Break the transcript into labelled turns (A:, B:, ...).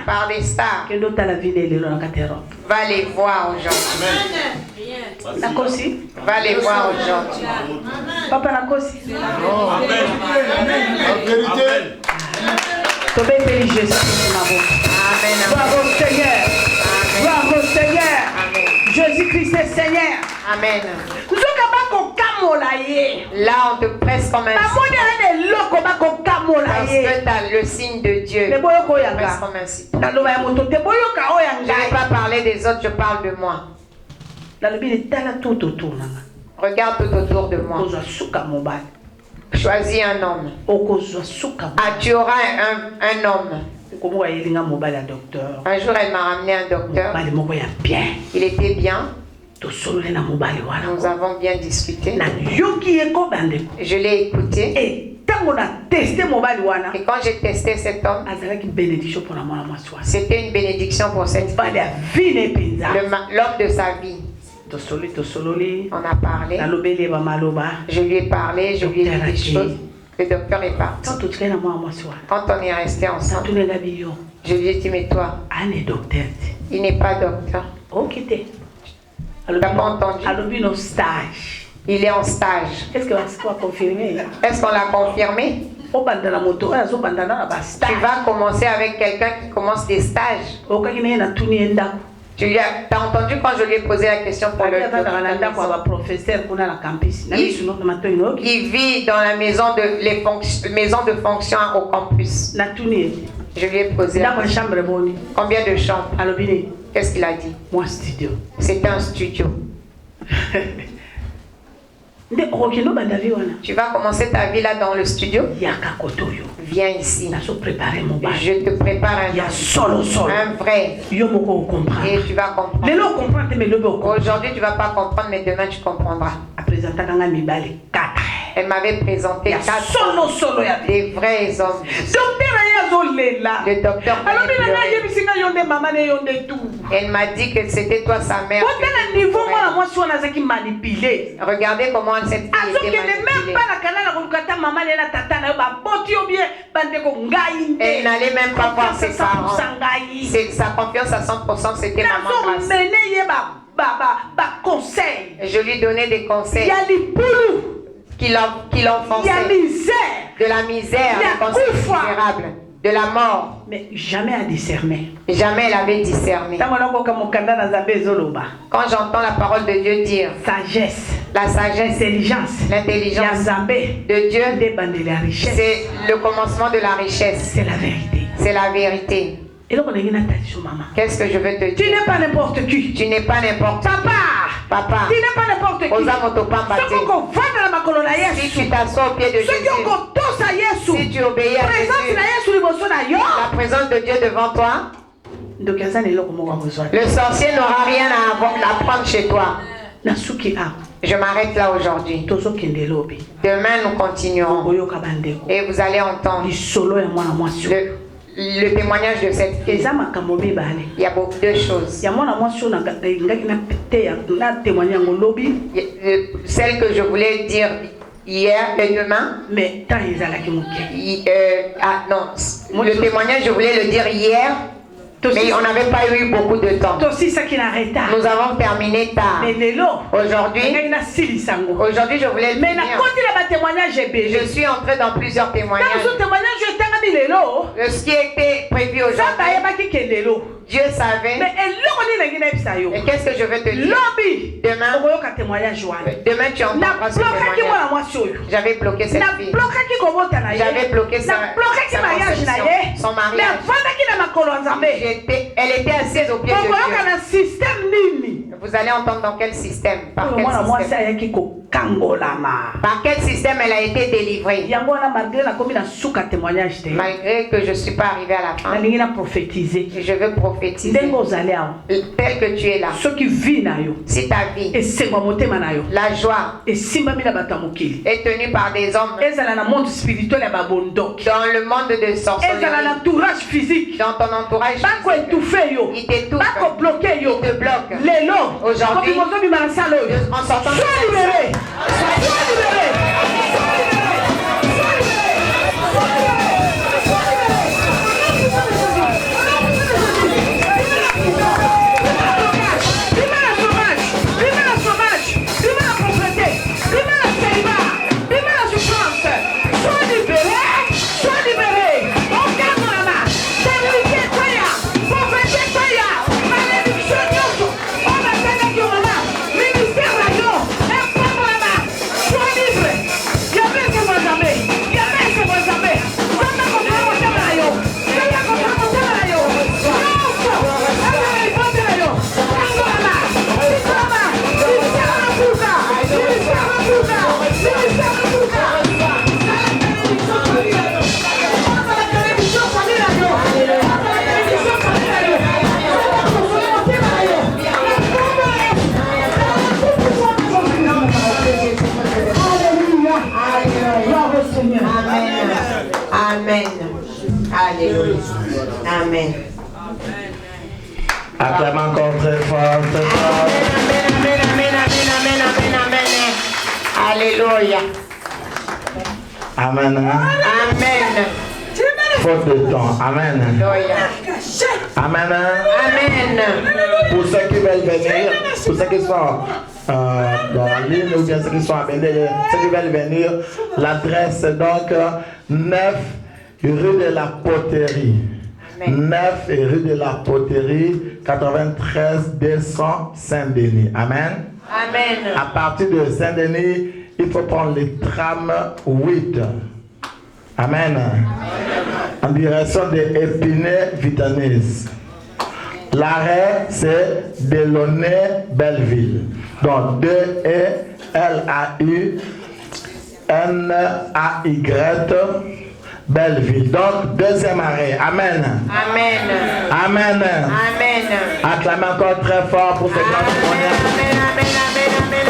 A: par des stars. Va les voir aujourd'hui. Va les voir aujourd'hui.
B: Papa Nakosi. Bravo Seigneur. Bravo Seigneur. Jésus-Christ est Seigneur.
A: Amen. Là, on te presse comme un signe. Parce que tu as le signe de Dieu. Tu presses comme un signe. Je ne vais pas parler des autres, je parle de moi. Regarde tout autour de moi. Choisis un homme. Ah, tu auras un homme. Un jour, elle m'a ramené un docteur. Il était bien. Nous avons bien discuté. Je l'ai écouté. Et quand j'ai testé cet homme, c'était une bénédiction pour cette fille. L'homme de sa vie. On a parlé. Je lui ai parlé, je lui ai dit des choses. Le docteur est parti. Quand on est resté ensemble, je lui ai dit, mais toi, il n'est pas docteur. Tu n'as pas entendu? Il est en stage. Est-ce qu'on l'a confirmé? Tu vas commencer avec quelqu'un qui commence des stages. Tu as entendu quand je lui ai posé la question pour le il vit dans la maison de fonction au campus. Je lui ai posé la question. Combien de chambres? Qu'est-ce qu'il a dit? C'est un studio. Tu vas commencer ta vie là dans le studio. Viens ici. Je te prépare un vrai. Et tu vas comprendre. Aujourd'hui, tu ne vas pas comprendre, mais demain, tu comprendras. Elle m'avait présenté 4 des vrais hommes. Le docteur elle m'a dit que c'était toi sa mère. Regardez comment cette fille était manipulée. Elle n'allait même pas voir ses parents. Sa confiance à 100%, c'était maman Grace. Je lui donnais des conseils. Qui l'enfonçait. De la misère, des conseils misérables. De la mort.
B: Mais jamais à discerner.
A: Jamais elle avait discerné. Quand j'entends la parole de Dieu dire
B: sagesse,
A: la sagesse, l'intelligence de Dieu, c'est le commencement de la richesse.
B: C'est la vérité.
A: C'est la vérité. Qu'est-ce que je veux te dire?
B: Tu n'es pas n'importe qui.
A: Tu n'es pas n'importe qui. Papa. Tu n'es pas n'importe qui. Si tu t'assois au pied de Jésus, si tu obéis à Jésus, la présence de Dieu devant toi, le sorcier n'aura rien à prendre chez toi. Je m'arrête là aujourd'hui. Demain, nous continuerons. Et vous allez entendre le témoignage de cette fille. Il y a beaucoup de choses. Celle que je voulais dire hier et demain. Mais le témoignage, je voulais le dire hier. Mais on n'avait pas eu beaucoup de temps. Nous avons terminé tard. Aujourd'hui, je voulais le dire. Je suis entré dans plusieurs témoignages. Ce qui était prévu aujourd'hui, Dieu savait. Et qu'est-ce que je vais te dire? Demain tu entendras ce témoignage. J'avais bloqué cette fille. J'avais bloqué son mariage. Elle était assise au pied de Dieu. Vous allez entendre dans quel système. Par quel système elle a été délivrée. Malgré que je ne suis pas arrivée à la fin, je veux prophétiser tel que tu es là. Si ta vie, la joie est tenue par des hommes dans le monde de sorcellerie, dans ton entourage physique, il t'étouffe, il te bloque. Aujourd'hui, en sortant de Alléluia. Amen.
C: Acclame encore très fort, très fort.
A: Amen, amen, amen, amen, amen, amen, amen. Alléluia.
C: Amen.
A: Amen.
C: Faute de temps. Amen.
A: Alléluia.
C: Amen.
A: Amen.
C: Pour ceux qui veulent venir, pour ceux qui sont dans la ligne ou bien ceux qui sont à Bénin, ceux qui veulent venir, l'adresse est donc 9 rue de la Poterie. 9 rue de la Poterie, 93 200 Saint-Denis. Amen.
A: Amen.
C: À partir de Saint-Denis, il faut prendre les trams 8. Amen. En direction de Épinay-Vitanis. L'arrêt, c'est Delaunay-Belleville. Donc, D-E-L-A-U-N-A-Y, Belleville. Donc, deuxième arrêt. Amen.
A: Amen.
C: Amen.
A: Amen.
C: Acclamez encore très fort pour ce grand témoignage.
A: Amen, amen, amen, amen,